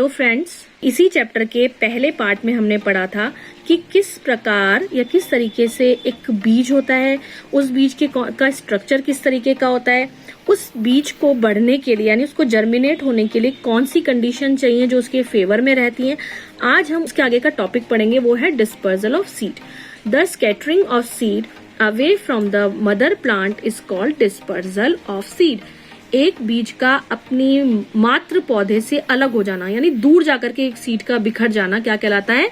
Hello friends, इसी chapter के पहले पार्ट में हमने पढ़ा था कि किस प्रकार या किस तरीके से एक बीज होता है, उस बीज के का स्ट्रक्चर किस तरीके का होता है, उस बीज को बढ़ने के लिए यानी उसको जर्मिनेट होने के लिए कौन सी कंडीशन चाहिए जो उसके फेवर में रहती हैं। आज हम उसके आगे का टॉपिक पढ़ेंगे, वो है dispersal of seed. The scattering of seed away from the mother plant is called dispersal of seed. एक बीज का अपनी मात्र पौधे से अलग हो जाना यानी दूर जाकर के एक सीड का बिखर जाना क्या कहलाता है?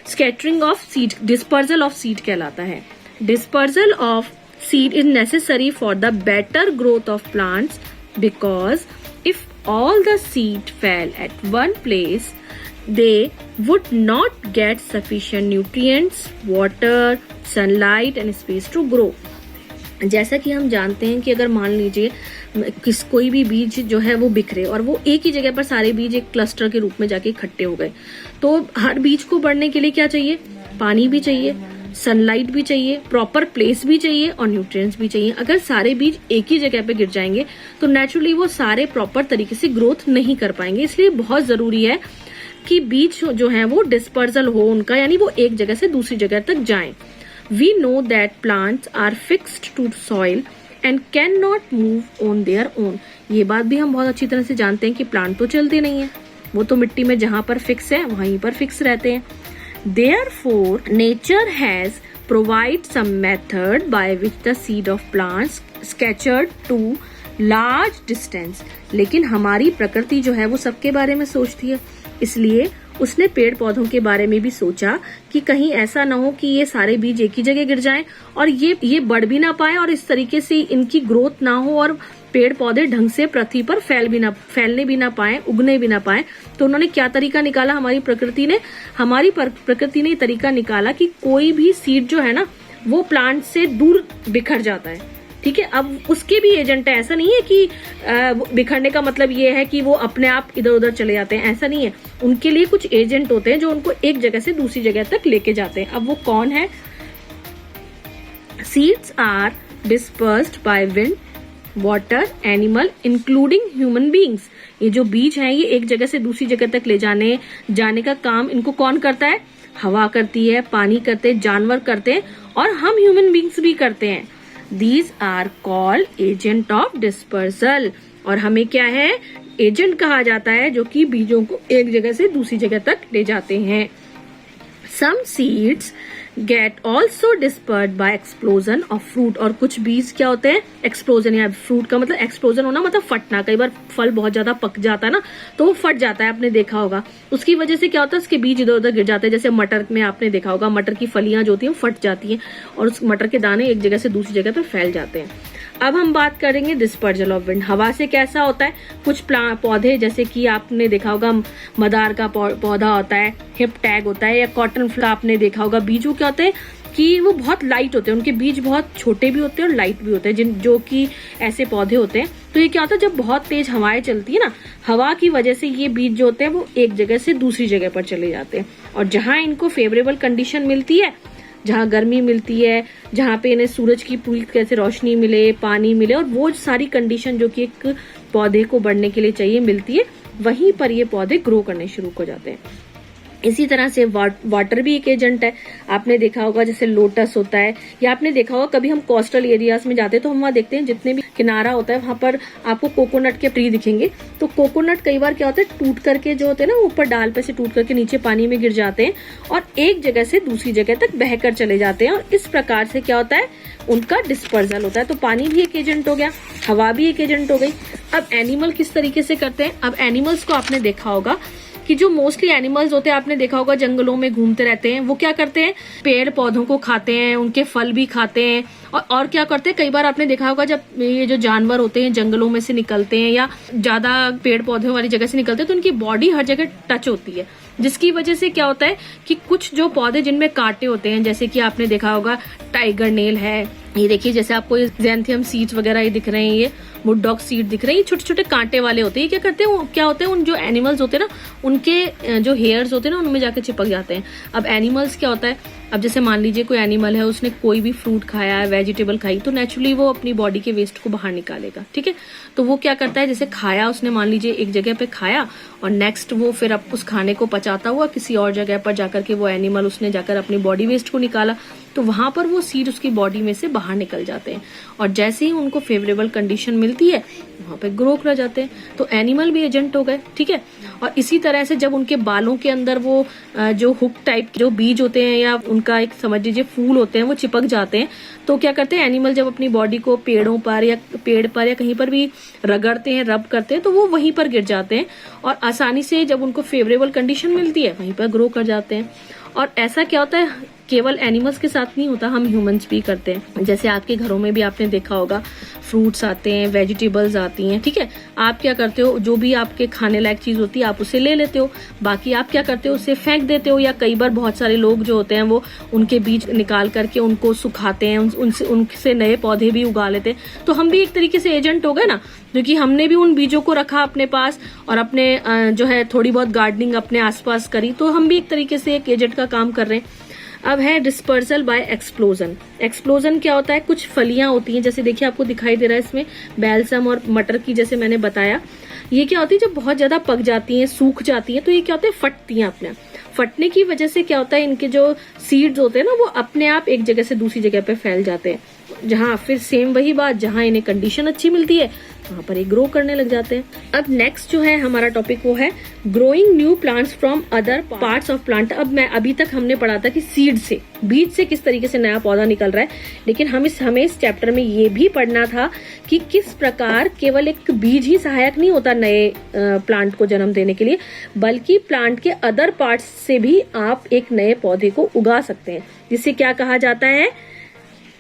Scattering of seed, dispersal of seed कहलाता है। Dispersal of seed is necessary for the better growth of plants because if all the seed fell at one place, they would not get sufficient nutrients, water, sunlight and space to grow. जैसा कि हम जानते हैं कि अगर मान लीजिए कोई भी बीज जो है वो बिखरे और वो एक ही जगह पर सारे बीज एक क्लस्टर के रूप में जाके इकट्ठे हो गए, तो हर बीज को बढ़ने के लिए क्या चाहिए? पानी भी चाहिए, सनलाइट भी चाहिए, प्रॉपर प्लेस भी चाहिए और न्यूट्रिएंट्स भी चाहिए। अगर सारे बीज एक ही जगह पे गिर जाएंगे तो नेचुरली वो सारे प्रॉपर तरीके से ग्रोथ नहीं कर पाएंगे। इसलिए बहुत जरूरी है कि बीज जो है वो डिस्पर्सल हो उनका, यानी वो एक जगह से दूसरी जगह तक जाएं। We know that plants are fixed to soil and can not move on their own. ये बात भी हम बहुत अच्छी तरह से जानते हैं कि प्लांट तो चलते नहीं है, वो तो मिट्टी में जहां पर फिक्स है वहीं पर फिक्स रहते हैं। Therefore, nature has provided some method by which the seed of plants scattered to large distance. लेकिन हमारी प्रकृति जो है वो सबके बारे में सोचती है, इसलिए उसने पेड़ पौधों के बारे में भी सोचा कि कहीं ऐसा ना हो कि ये सारे बीज एक ही जगह गिर जाएं और ये बढ़ भी ना पाए और इस तरीके से इनकी ग्रोथ ना हो और पेड़ पौधे ढंग से पृथ्वी पर फैलने भी ना पाए, उगने भी ना पाए। तो उन्होंने क्या तरीका निकाला? हमारी प्रकृति ने तरीका निकाला कि कोई भी सीड जो है ना वो प्लांट से दूर बिखर जाता है। ठीक है, अब उसके भी एजेंट है, ऐसा नहीं है कि बिखरने का मतलब ये है कि वो अपने आप इधर उधर चले जाते हैं, ऐसा नहीं है। उनके लिए कुछ एजेंट होते हैं जो उनको एक जगह से दूसरी जगह तक लेके जाते हैं। अब वो कौन है? Seeds are dispersed by wind, water, animal including human beings. ये जो बीज हैं ये एक जगह से दूसरी जगह तक ले जाने का काम इनको कौन करता है? हवा करती है, पानी करते हैं, जानवर करते हैं और हम ह्यूमन बींग्स भी करते हैं। These are called agent of dispersal। और हमें क्या है? एजेंट कहा जाता है जो कि बीजों को एक जगह से दूसरी जगह तक ले जाते हैं। Some seeds get also dispersed by explosion of fruit। और कुछ बीज क्या होते हैं? एक्सप्लोजन, या फ्रूट का मतलब एक्सप्लोजन होना मतलब फटना। कई बार फल बहुत ज्यादा पक जाता है ना तो वो फट जाता है, आपने देखा होगा। उसकी वजह से क्या होता है? उसके बीज इधर उधर गिर जाते हैं। जैसे मटर में आपने देखा होगा, मटर की फलियां जो होती हैं वो फट जाती हैं और उस मटर के दाने एक जगह से दूसरी जगह पे फैल जाते हैं। अब हम बात करेंगे डिस्पर्सल ऑफ विंड। हवा से कैसा होता है? कुछ पौधे जैसे कि आपने देखा होगा मदार का पौधा होता है, हिप टैग होता है, या कॉटन फ्लावर आपने देखा होगा। बीज क्या होते हैं कि वो बहुत लाइट होते हैं, उनके बीज बहुत छोटे भी होते हैं और लाइट भी होते हैं, जो कि ऐसे पौधे होते हैं। तो ये क्या होता है? जब बहुत तेज हवाएं चलती है ना, हवा की वजह से ये बीज जो होते हैं वो एक जगह से दूसरी जगह पर चले जाते हैं और जहां इनको फेवरेबल कंडीशन मिलती है, जहां गर्मी मिलती है, जहां पे इन्हें सूरज की पूरी कैसे रोशनी मिले, पानी मिले और वो सारी कंडीशन जो कि एक पौधे को बढ़ने के लिए चाहिए मिलती है, वहीं पर ये पौधे ग्रो करने शुरू हो जाते हैं। इसी तरह से वाटर भी एक एजेंट है। आपने देखा होगा जैसे लोटस होता है, या आपने देखा होगा कभी हम कोस्टल एरियाज में जाते हैं तो हम वहाँ देखते हैं जितने भी किनारा होता है वहां पर आपको कोकोनट के ट्री दिखेंगे। तो कोकोनट कई बार क्या होता है, टूट करके जो होते हैं ना ऊपर डाल पे से टूट करके नीचे पानी में गिर जाते हैं और एक जगह से दूसरी जगह तक बहकर चले जाते हैं और इस प्रकार से क्या होता है? उनका डिस्पर्सल होता है। तो पानी भी एक एजेंट हो गया, हवा भी एक एजेंट हो गई। अब एनिमल किस तरीके से करते हैं? अब एनिमल्स को आपने देखा होगा कि जो मोस्टली एनिमल्स होते हैं, आपने देखा होगा जंगलों में घूमते रहते हैं, वो क्या करते हैं? पेड़ पौधों को खाते हैं, उनके फल भी खाते हैं और क्या करते हैं? कई बार आपने देखा होगा जब ये जो जानवर होते हैं जंगलों में से निकलते हैं या ज्यादा पेड़ पौधों वाली जगह से निकलते हैं तो उनकी बॉडी हर जगह टच होती है, जिसकी वजह से क्या होता है कि कुछ जो पौधे जिनमें कांटे होते हैं, जैसे कि आपने देखा होगा टाइगर नेल है ये देखिए जैसे आपको ज़ैंथियम सीड्स वगैरह ये दिख रहे हैं, ये मुडडॉग सीड दिख रहे हैं, ये छोटे छोटे कांटे वाले होते हैं। ये क्या करते हैं, क्या होते हैं, उन जो एनिमल्स होते हैं ना, उनके जो हेयर्स होते हैं ना, उनमें जाके चिपक जाते हैं। अब एनिमल्स क्या होता है, अब जैसे मान लीजिए कोई एनिमल है, उसने कोई भी फ्रूट खाया है, वेजिटेबल खाई, तो नेचुरली वो अपनी बॉडी के वेस्ट को बाहर निकालेगा। ठीक है, तो वो क्या करता है, जैसे खाया उसने, मान लीजिए एक जगह पे खाया और नेक्स्ट वो फिर अब उस खाने को पचाता हुआ किसी और जगह पर जाकर के वो एनिमल उसने जाकर अपनी बॉडी वेस्ट को निकाला, तो वहां पर वो सीड उसकी बॉडी में से बाहर निकल जाते हैं और जैसे ही उनको फेवरेबल कंडीशन मिलती है वहां पे ग्रो कर जाते हैं। तो एनिमल भी एजेंट हो गए। ठीक है, और इसी तरह से जब उनके बालों के अंदर वो जो हुक टाइप जो बीज होते हैं या उनका एक समझ लीजिए फूल होते हैं वो चिपक जाते हैं, तो क्या करते हैं एनिमल जब अपनी बॉडी को पेड़ों पर या पेड़ पर या कहीं पर भी रगड़ते हैं, रब करते हैं, तो वो वहीं पर गिर जाते हैं और आसानी से जब उनको फेवरेबल कंडीशन मिलती है वहीं पर ग्रो कर जाते हैं। और ऐसा क्या होता है, केवल एनिमल्स के साथ नहीं होता, हम ह्यूमंस भी करते हैं। जैसे आपके घरों में भी आपने देखा होगा, फ्रूट्स आते हैं, वेजिटेबल्स आती हैं। ठीक है, आप क्या करते हो, जो भी आपके खाने लायक चीज होती है आप उसे ले लेते हो, बाकी आप क्या करते हो, उसे फेंक देते हो, या कई बार बहुत सारे लोग जो होते हैं वो उनके बीज निकाल करके उनको सुखाते हैं, उनसे नए पौधे भी उगा लेते हैं। तो हम भी एक तरीके से एजेंट हो गए ना, क्योंकि हमने भी उन बीजों को रखा अपने पास और अपने जो है थोड़ी बहुत गार्डनिंग अपने आसपास करी, तो हम भी एक तरीके से एक एजेंट का काम कर रहे हैं। अब है डिस्पर्सल बाय एक्सप्लोजन। एक्सप्लोजन क्या होता है, कुछ फलियां होती हैं, जैसे देखिए आपको दिखाई दे रहा है इसमें बैलसम और मटर की, जैसे मैंने बताया, ये क्या होती है जब बहुत ज्यादा पक जाती हैं, सूख जाती हैं, तो ये क्या होता है, फटती हैं। अपने फटने की वजह से क्या होता है, इनके जो सीड्स होते हैं ना वो अपने आप एक जगह से दूसरी जगह पे फैल जाते हैं, जहां फिर सेम वही बात, जहां इन्हें कंडीशन अच्छी मिलती है वहां पर ये ग्रो करने लग जाते हैं। अब नेक्स्ट जो है हमारा टॉपिक वो है growing new plants from other parts of plant. अब अभी तक हमने पढ़ा था कि सीड से, बीज से किस तरीके से नया पौधा निकल रहा है, लेकिन हमें इस चैप्टर में ये भी पढ़ना था कि किस प्रकार केवल एक बीज ही सहायक नहीं होता नए प्लांट को जन्म देने के लिए, बल्कि प्लांट के अदर पार्ट्स से भी आप एक नए पौधे को उगा सकते हैं, जिसे क्या कहा जाता है,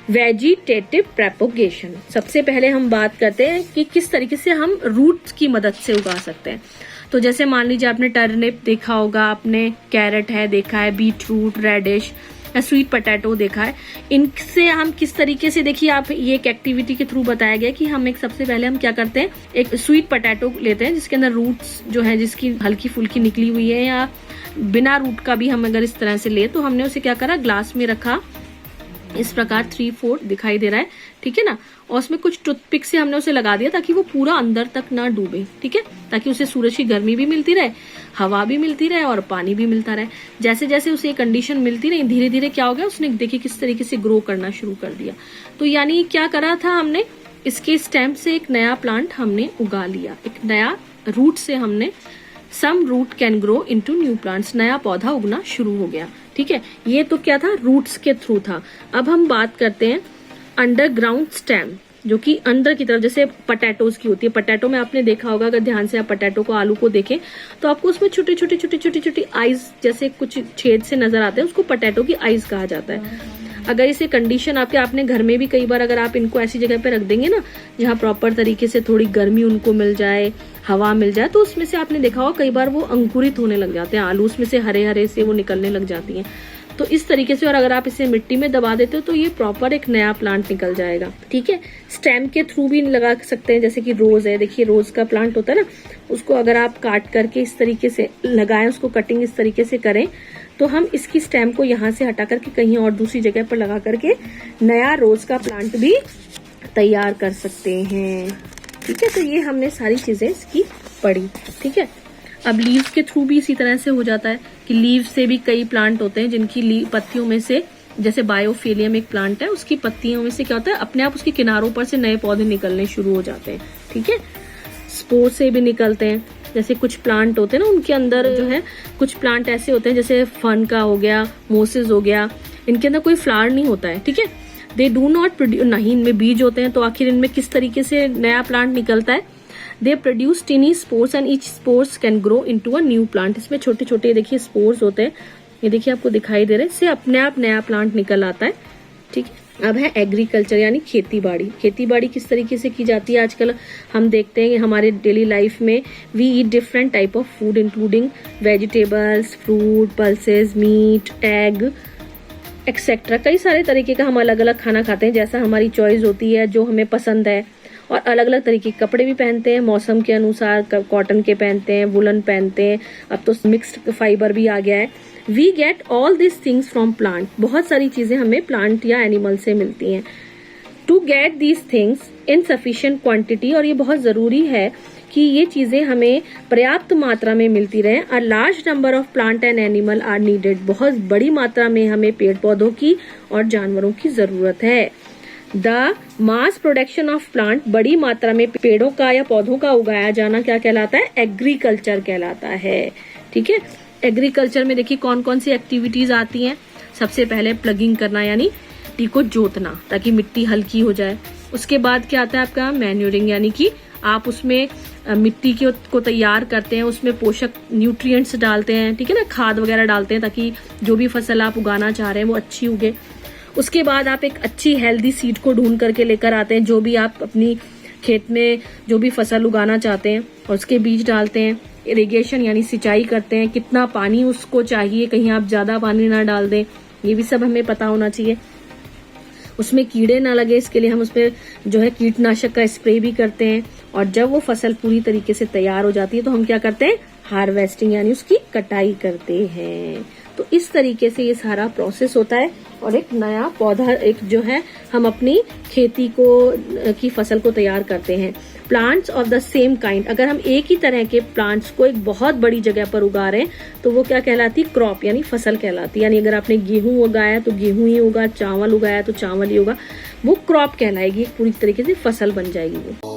वेजिटेटिव प्रोपगेशन। सबसे पहले हम बात करते हैं कि किस तरीके से हम रूट्स की मदद से उगा सकते हैं। तो जैसे मान लीजिए आपने टर्निप देखा होगा, आपने कैरेट है देखा है, बीटरूट, रेडिश, स्वीट पोटैटो देखा है। इनसे हम किस तरीके से, देखिए आप ये एक एक्टिविटी के थ्रू बताया गया कि हम एक सबसे पहले हम क्या करते हैं, एक स्वीट पोटैटो लेते हैं जिसके अंदर रूट्स जो है, जिसकी हल्की फुल्की निकली हुई है, या बिना रूट का भी हम अगर इस तरह से ले, तो हमने उसे क्या करा, ग्लास में रखा, इस प्रकार 3/4 दिखाई दे रहा है। ठीक है ना, और उसमें कुछ टूथपिक से हमने उसे लगा दिया ताकि वो पूरा अंदर तक ना डूबे। ठीक है, ताकि उसे सूरज की गर्मी भी मिलती रहे, हवा भी मिलती रहे और पानी भी मिलता रहे। जैसे जैसे उसे कंडीशन मिलती रही, धीरे धीरे क्या हो गया, उसने देखिए किस तरीके से ग्रो करना शुरू कर दिया। तो यानी क्या करा था हमने, इसके स्टेम से एक नया प्लांट हमने उगा लिया, एक नया रूट से हमने, some root can grow into new plants, नया पौधा उगना शुरू हो गया। ठीक है, ये तो क्या था, रूट्स के थ्रू था। अब हम बात करते हैं अंडरग्राउंड स्टेम, जो कि अंदर की तरफ, जैसे पोटैटोज की होती है। पोटैटो में आपने देखा होगा, अगर ध्यान से आप पोटैटो को, आलू को देखें तो आपको उसमें छोटे छोटे आईज जैसे कुछ छेद से नजर आते हैं, उसको पोटैटो की आईज कहा जाता है। अगर इसे कंडीशन आपने घर में भी कई बार अगर आप इनको ऐसी जगह पे रख देंगे ना, जहाँ प्रॉपर तरीके से थोड़ी गर्मी उनको मिल जाए, हवा मिल जाए, तो उसमें से आपने देखा होगा कई बार वो अंकुरित होने लग जाते हैं आलू, उसमें से हरे हरे से वो निकलने लग जाती हैं। तो इस तरीके से, और अगर आप इसे मिट्टी में दबा देते हो तो ये प्रॉपर एक नया प्लांट निकल जाएगा। ठीक है, स्टेम के थ्रू भी लगा सकते हैं, जैसे कि रोज है, देखिए रोज का प्लांट होता है ना, उसको अगर आप काट करके इस तरीके से लगाएं, उसको कटिंग इस तरीके से करें, तो हम इसकी स्टेम को यहाँ से हटा करके कहीं और दूसरी जगह पर लगा करके नया रोज का प्लांट भी तैयार कर सकते हैं। ठीक है, तो ये हमने सारी चीजें इसकी पढ़ी। ठीक है, अब लीव्स के थ्रू भी इसी तरह से हो जाता है कि लीव्स से भी कई प्लांट होते हैं जिनकी पत्तियों में से, जैसे बायोफिलियम एक प्लांट है, उसकी पत्तियों में से क्या होता है, अपने आप उसके किनारों पर से नए पौधे निकलने शुरू हो जाते हैं। ठीक है, स्पोर से भी निकलते हैं, जैसे कुछ प्लांट होते हैं ना, उनके अंदर जो है कुछ प्लांट ऐसे होते हैं, जैसे फन का हो गया, मोसेस हो गया, इनके अंदर कोई फ्लावर नहीं होता है। ठीक है, दे डू नॉट प्रोड्यूस, नहीं इनमें बीज होते हैं, तो आखिर इनमें किस तरीके से नया प्लांट निकलता है, they produce टिनी spores and each spores can grow into a new plant. इसमें छोटे छोटे देखिए स्पोर्स होते हैं, ये देखिए आपको दिखाई दे रहे हैं, इससे अपने आप नया प्लांट निकल आता है। ठीक है, अब है एग्रीकल्चर यानी खेती बाड़ी। खेती बाड़ी किस तरीके से की जाती है, आजकल हम देखते हैं कि हमारे डेली लाइफ में we eat different type of food including vegetables, fruit, pulses, meat, egg, etcetera. कई सारे तरीके का हम अलग अलग खाना खाते हैं, जैसा हमारी चॉइस होती है, जो हमें पसंद है। और अलग अलग तरीके के कपड़े भी पहनते हैं, मौसम के अनुसार कॉटन के पहनते हैं, वुलन पहनते हैं, अब तो मिक्स्ड फाइबर भी आ गया है। We get all this things from plant. बहुत सारी चीजें हमें प्लांट या एनिमल से मिलती हैं। To get these things in sufficient quantity, और ये बहुत जरूरी है कि ये चीजें हमें पर्याप्त मात्रा में मिलती रहे। A large number of plant and animal are needed. बहुत बड़ी मात्रा में हमें पेड़ पौधों की और जानवरों की जरूरत है। The mass production of plant, बड़ी मात्रा में पेड़ों का या पौधों का उगाया जाना क्या कहलाता है? एग्रीकल्चर कहलाता है। ठीक है, एग्रीकल्चर में देखिए कौन कौन सी एक्टिविटीज आती हैं। सबसे पहले प्लगिंग करना, यानी मिट्टी को जोतना ताकि मिट्टी हल्की हो जाए। उसके बाद क्या आता है आपका? मैन्यूरिंग, यानी कि आप उसमें मिट्टी को तैयार करते हैं, उसमें पोषक न्यूट्रिएंट्स डालते हैं, ठीक है ना, खाद वगैरह डालते हैं ताकि जो भी फसल आप उगाना चाह रहे हैं वो अच्छी उगे। उसके बाद आप एक अच्छी हेल्दी सीड को ढूंढ करके लेकर आते हैं, जो भी आप अपनी खेत में जो भी फसल उगाना चाहते हैं, और उसके बीज डालते हैं। इरिगेशन यानी सिंचाई करते हैं, कितना पानी उसको चाहिए, कहीं आप ज्यादा पानी ना डाल दें, ये भी सब हमें पता होना चाहिए। उसमें कीड़े ना लगे, इसके लिए हम उसपे जो है कीटनाशक का स्प्रे भी करते हैं। और जब वो फसल पूरी तरीके से तैयार हो जाती है तो हम क्या करते हैं? हार्वेस्टिंग यानी उसकी कटाई करते हैं। तो इस तरीके से ये सारा प्रोसेस होता है, और एक नया पौधा एक जो है हम अपनी खेती की फसल को तैयार करते हैं। Plants of the same kind, अगर हम एक ही तरह के प्लांट्स को एक बहुत बड़ी जगह पर उगा रहे हैं तो वो क्या कहलाती? क्रॉप, यानी फसल कहलाती। यानी अगर आपने गेहूं उगाया तो गेहूं ही होगा, चावल उगाया तो चावल ही होगा, वो क्रॉप कहलाएगी, पूरी तरीके से फसल बन जाएगी वो।